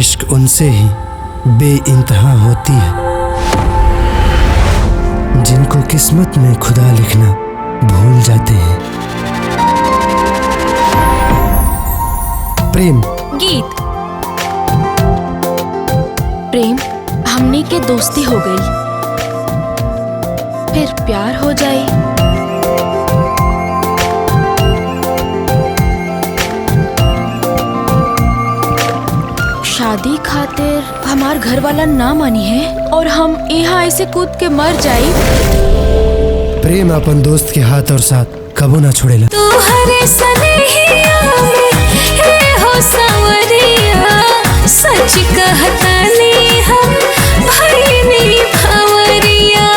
इश्क उनसे ही बेइंतहा होती है जिनको किस्मत में खुदा लिखना भूल जाते हैं। प्रेम गीत। प्रेम हमने के दोस्ती हो गई, फिर प्यार हो जाए। शादी खातिर हमार घर वाला ना मानी है और हम यहाँ ऐसे कूद के मर जाए। प्रेम अपन दोस्त के हाथ और साथ कबो ना छोड़ेला। तू हरे सनेहिया में हे हो सावरिया, सच कहतानी हम भईनी भंवरिया।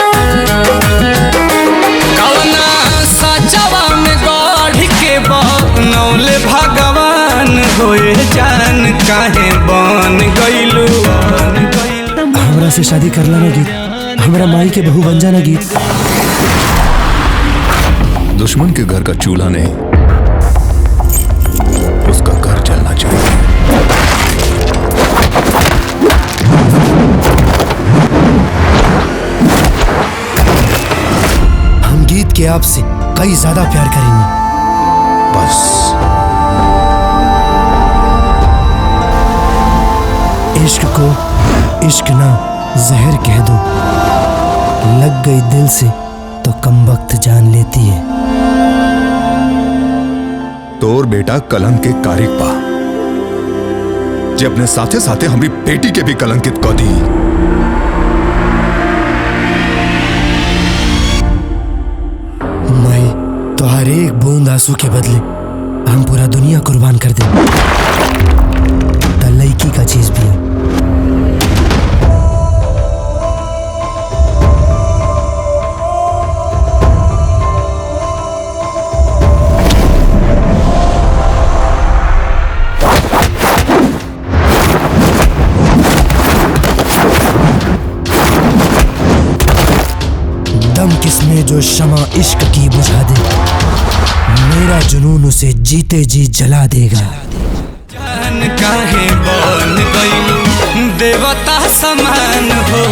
कवना सचवा में गढ़ के बनौले भगवान होए जान काहे बन गइलू। हमरा से शादी करला ना गीत, हमरा माई के बहू बन जाना गीत। दुश्मन के घर का चूल्हा नहीं, उसका घर जलना चाहिए। हम गीत के आपसे कई ज्यादा प्यार करेंगे। बस इश्क को इश्क ना जहर कह दो, लग गई दिल से तो कम वक्त जान लेती है। तोर बेटा कलंक के कारिक बा, जे अपने साथे साथे हमारी बेटी के भी कलंकित कर दी। मैं तो हर एक बूंद आंसू के बदले हम पूरा दुनिया कुर्बान कर दें। लड़की का चीज भी है। दम किसमें जो शमा इश्क की बुझा दे, मेरा जुनून उसे जीते जी जला देगा। जान काहे बन गइलू देवता समान हो।